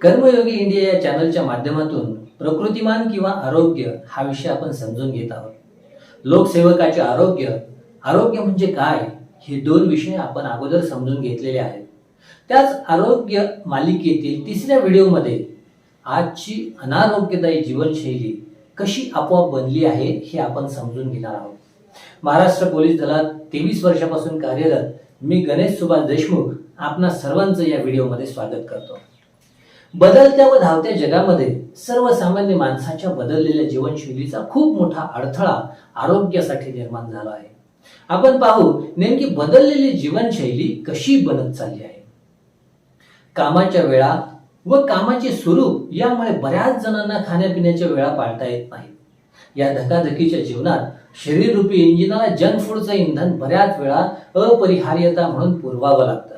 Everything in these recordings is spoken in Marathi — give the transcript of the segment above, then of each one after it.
कर्मयोगी इंडिया या चॅनलच्या माध्यमातून प्रकृतिमान किंवा आरोग्य हा विषय आपण समजून घेत आहोत. लोकसेवकाचे आरोग्य, आरोग्य म्हणजे काय, हे दोन विषय आपण अगोदर समजून घेतलेले आहेत. त्याच आरोग्य मालिकेतील तिसऱ्या व्हिडिओमध्ये आजची अनारोग्यदायी जीवनशैली कशी आपोआप बनली आहे हे आपण समजून घेणार आहोत. महाराष्ट्र पोलीस दलात 23 वर्षापासून कार्यरत मी गणेश सुभाष देशमुख आपणा सर्वांचं या व्हिडिओमध्ये स्वागत करतो. बदलत्या व धावत्या जगामध्ये सर्वसामान्य माणसाच्या बदललेल्या जीवनशैलीचा खूप मोठा अडथळा आरोग्यासाठी निर्माण झाला आहे. आपण पाहू नेमकी बदललेली जीवनशैली कशी बनत चालली आहे. कामाच्या वेळा व कामाचे स्वरूप यामुळे बऱ्याच जणांना खाण्यापिण्याच्या वेळा पाळता येत नाहीत. या धकाधकीच्या जीवनात शरीररूपी इंजिनाला जंक फूडचं इंधन बऱ्याच वेळा अपरिहार्यता म्हणून पुरवावं लागतं.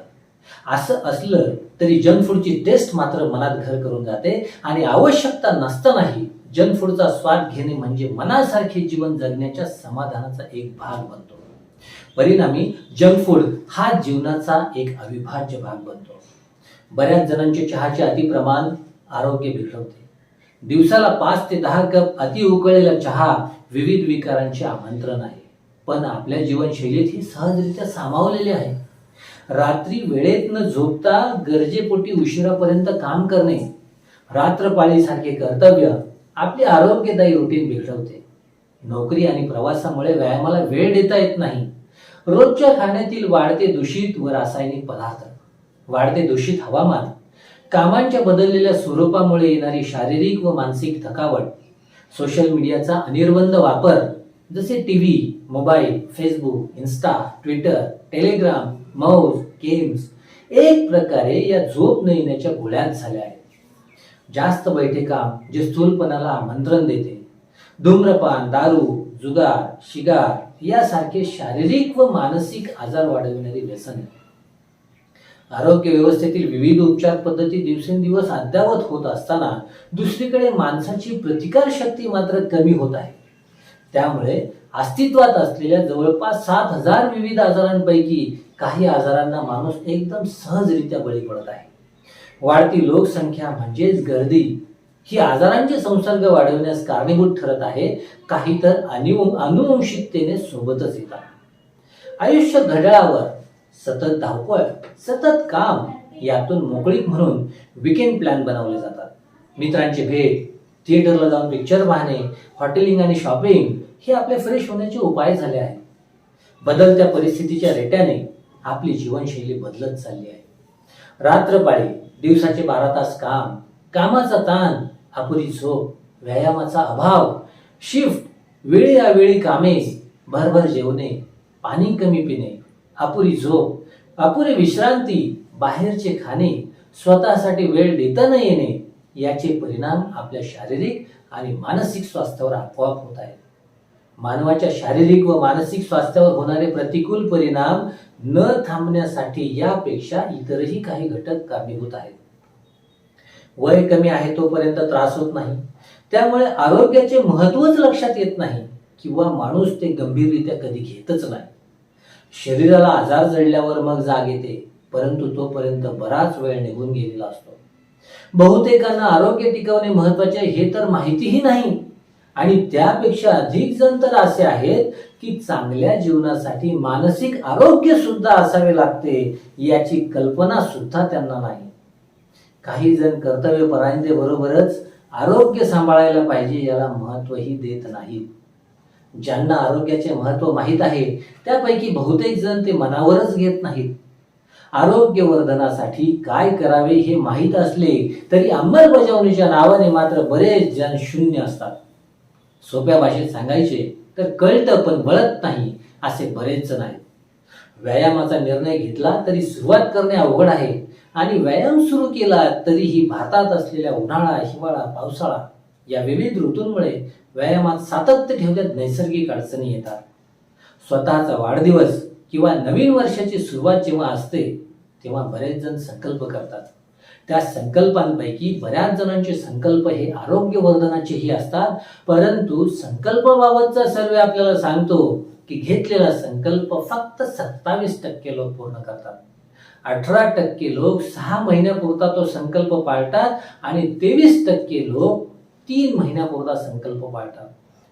असं असलं तरी जंक फूडची टेस्ट मात्र मनात घर करून जाते आणि आवश्यकता नसतानाही जंक फूडचा स्वाद घेणे म्हणजे मनासारखे जीवन जगण्याच्या समाधानाचा एक भाग बनतो. परिणामी जंक फूड हा जीवनाचा एक अविभाज्य भाग बनतो. बऱ्याच जणांचे चहाचे अतिप्रमाण आरोग्य बिघडवते. दिवसाला 5 ते 10 कप अति उकळलेला चहा विविध विकारांचे आमंत्रण आहे, पण आपल्या जीवनशैलीत ही सहजरित्या सामावलेले आहे. रात्री वेळेत न झोपता गरजेपोटी उशिरापर्यंत काम करणे, रात्रपाळीसारखे कर्तव्य आपले आरोग्यदायी रुटीन बिघडवते. नोकरी आणि प्रवासामुळे व्यायामाला वेळ देता येत नाही. रोजच्या खाण्यातील वाढते दूषित व रासायनिक पदार्थ, वाढते दूषित हवामान, कामांच्या बदललेल्या स्वरूपामुळे येणारी शारीरिक व मानसिक थकावट, सोशल मीडियाचा अनिर्बंध वापर जसे TV, mobile, Facebook, Insta, Twitter, Telegram, मौज, गेम्स एक प्रकारे या झोप न येण्याच्या गोळ्यात झाल्या आहेत. जास्त बैठे काम जे स्थूलपणाला आमंत्रण देते. धूम्रपान, दारू, जुगार, शिगार यासारखे शारीरिक व मानसिक आजार वाढविणारी व्यसने. आरोग्य व्यवस्थेतील विविध उपचार पद्धती दिवसेंदिवस अद्यावत होत असताना दुसरीकडे माणसाची प्रतिकार शक्ती मात्र कमी होत आहे. त्यामुळे अस्तित्वात असलेल्या जवळपास 7,000 विविध आजारांपैकी काही आजारांना माणूस एकदम सहजरित्या बळी पडत आहे. वाढती लोकसंख्या म्हणजेच गर्दी ही आजारांचे संसर्ग वाढवण्यास कारणीभूत ठरत आहे. काही तर अनुवंशिकतेने सोबतच येतात. आयुष्य घड्याळावर सतत धावपळ, सतत काम, यातून मोकळीक म्हणून विकेंड प्लॅन बनवले जातात. मित्रांची भेट, थिएटरला जाऊन पिक्चर पाहणे, हॉटेलिंग आणि शॉपिंग हे आपले फ्रेश होण्याचे उपाय झाले आहेत. बदलत्या परिस्थितीच्या रेट्याने आपली जीवनशैली बदलत चालली आहे. रात्रपाळी दिवसाचे 12 तास काम, कामाचा ताण, अपुरी झोप, व्यायामाचा अभाव, शिफ्ट, वेळी कामे, भरभर जेवणे, पाणी कमी पिणे, अपुरी झोप, अपुरी विश्रांती, बाहेरचे खाणे, स्वतःसाठी वेळ देता न येणे याचे परिणाम आपल्या शारीरिक आणि मानसिक स्वास्थ्यावर आपोआप होत आहेत. मानवाच्या शारीरिक व मानसिक स्वास्थ्यावर होणारे प्रतिकूल परिणाम न थांबण्यासाठी यापेक्षा इतरही काही घटक कारणीभूत आहेत. वय कमी आहे तोपर्यंत त्रास होत नाही, त्यामुळे आरोग्याचे महत्त्वच लक्षात येत नाही किंवा माणूस ते गंभीररित्या कधी घेतच नाही. शरीराला आजार जडल्यावर मग जाग येते, परंतु तोपर्यंत बराच वेळ निघून गेलेला असतो. बहुतेकांना आरोग्य टिकवणे महत्त्वाचे हे तर माहितीही नाही आणि त्यापेक्षा अधिक जण तर असे आहेत की चांगल्या जीवनासाठी मानसिक आरोग्य सुद्धा असावे लागते याची कल्पना सुद्धा त्यांना नाही. काही जण कर्तव्यपरायणतेबरोबरच आरोग्य सांभाळायला पाहिजे याला महत्त्वही देत नाहीत. ज्यांना आरोग्याचे महत्त्व माहीत आहे त्यापैकी बहुतेक जण ते मनावरच घेत नाहीत. आरोग्यवर्धनासाठी काय करावे हे माहीत असले तरी अंमलबजावणीच्या नावाने मात्र बरेच जण शून्य असतात. सोप्या भाषेत सांगायचे तर कळतं पण वळत नाही असे बरेच जण आहेत. व्यायामाचा निर्णय घेतला तरी सुरुवात करणे अवघड आहे आणि व्यायाम सुरू केला तरीही भारतात असलेल्या उन्हाळा, हिवाळा, पावसाळा या विविध ऋतूंमुळे व्यायामात सातत्य ठेवण्यात नैसर्गिक अडचणी येतात. स्वतःचा वाढदिवस किंवा नवीन वर्षाची सुरुवात जेव्हा असते तेव्हा बरेच जण संकल्प करतात. त्या संकल्पांपैकी बऱ्याच जणांचे संकल्प हे आरोग्यवर्धनाचेही असतात, परंतु संकल्पाबाबतचा सर्वे आपल्याला सांगतो की घेतलेला संकल्प फक्त 27% लोक पूर्ण करतात. 18% लोक 6 महिन्यापुरता तो संकल्प पाळतात आणि 23% लोक 3 महिन्यापुरता संकल्प पाळतात.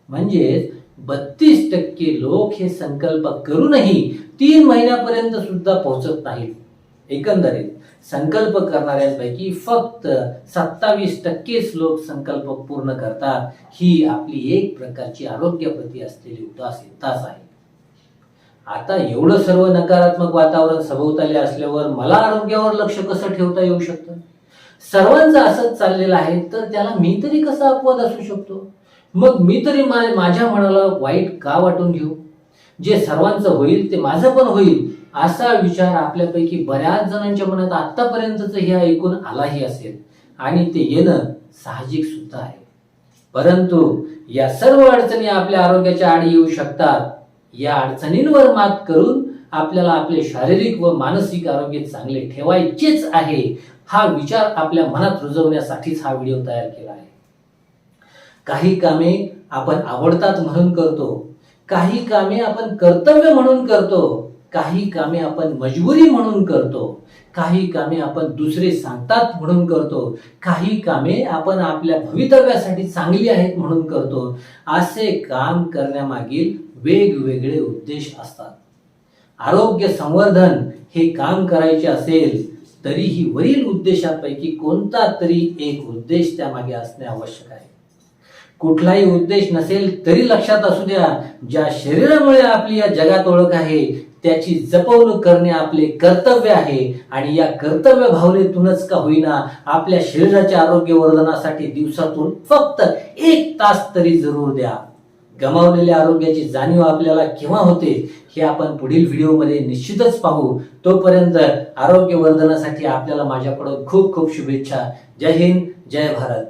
म्हणजेच 32% लोक हे संकल्प करूनही 3 महिन्यापर्यंत सुद्धा पोहोचत नाहीत. एकंदरीत संकल्प करणाऱ्यांपैकी फक्त 27%च लोक संकल्प पूर्ण करतात. ही आपली एक प्रकारची आरोग्याप्रती असलेली उदासीनताच आहे. आता एवढं सर्व नकारात्मक वातावरण सभोवताली असल्यावर मला आरोग्यावर लक्ष कसं ठेवता येऊ शकतं? सर्वांचं असंच चाललेलं आहे तर त्याला मी तरी कसा अपवाद असू शकतो? मग मी तरी माझ्या मनाला वाईट का वाटून घेऊ? जे सर्वांचं होईल ते माझं पण होईल असा विचार आपल्यापैकी बऱ्याच जणांच्या मनात आतापर्यंतच हे ऐकून आलाही असेल आणि ते येणं साहजिक सुद्धा आहे. परंतु या सर्व अडचणी आपल्या आरोग्याच्या आड येऊ शकतात. या अडचणींवर मात करून आपल्याला आपले शारीरिक व मानसिक आरोग्य चांगले ठेवायचेच आहे हा विचार आपल्या मनात रुजवण्यासाठीच हा व्हिडिओ तयार केला आहे. काही कामे आपण आवडतात म्हणून करतो, काही कामे आपण कर्तव्य म्हणून करतो, काही कामे आपण मजबुरी म्हणून करतो, काही कामे आपण दुसरे सांगतात म्हणून करतो, काही कामे आपण आपल्या भवितव्यासाठी चांगली आहेत म्हणून करतो. असे काम करण्यामागील वेगवेगळे उद्देश असतात. आरोग्य संवर्धन हे काम करायचे असेल तरीही वरील उद्देशांपैकी कोणता तरी एक उद्देश त्यामागे असणे आवश्यक आहे. कुठलाही उद्देश नसेल तरी लक्षात असू द्या, ज्या शरीरामुळे आपली या जगात ओळख आहे त्याची जपवणूक करणे आपले कर्तव्य आहे आणि या कर्तव्य भावनेतूनच का होईना आपल्या शरीराच्या आरोग्य वर्धनासाठी दिवसातून फक्त 1 तास तरी जरूर द्या. गमावलेल्या आरोग्याची जाणीव आपल्याला केव्हा होते हे आपण पुढील व्हिडिओमध्ये निश्चितच पाहू. तोपर्यंत आरोग्य वर्धनासाठी आपल्याला माझ्याकडून खूप खूप शुभेच्छा. जय हिंद, जय भारत.